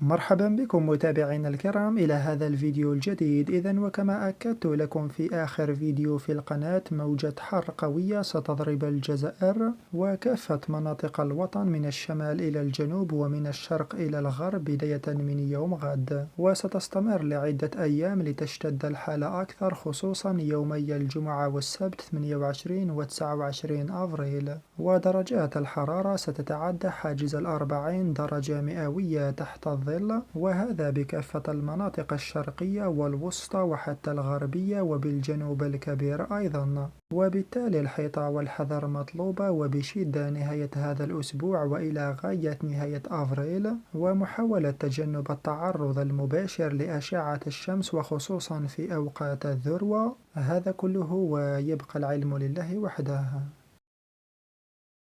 مرحبا بكم متابعينا الكرام إلى هذا الفيديو الجديد. وكما أكدت لكم في آخر فيديو في القناة، موجة حر قوية ستضرب الجزائر وكافة مناطق الوطن من الشمال إلى الجنوب ومن الشرق إلى الغرب بداية من يوم غد، وستستمر لعدة أيام لتشتد الحالة أكثر، خصوصا يومي الجمعة والسبت 28 و 29 أفريل. ودرجات الحرارة ستتعدى حاجز 40 درجة مئوية تحت الظل، وهذا بكافة المناطق الشرقية والوسطى وحتى الغربية وبالجنوب الكبير أيضا. وبالتالي الحيطة والحذر مطلوبة وبشدة نهاية هذا الأسبوع وإلى غاية نهاية أفريل، ومحاولة تجنب التعرض المباشر لأشعة الشمس وخصوصا في أوقات الذروة. هذا كله ويبقى العلم لله وحده.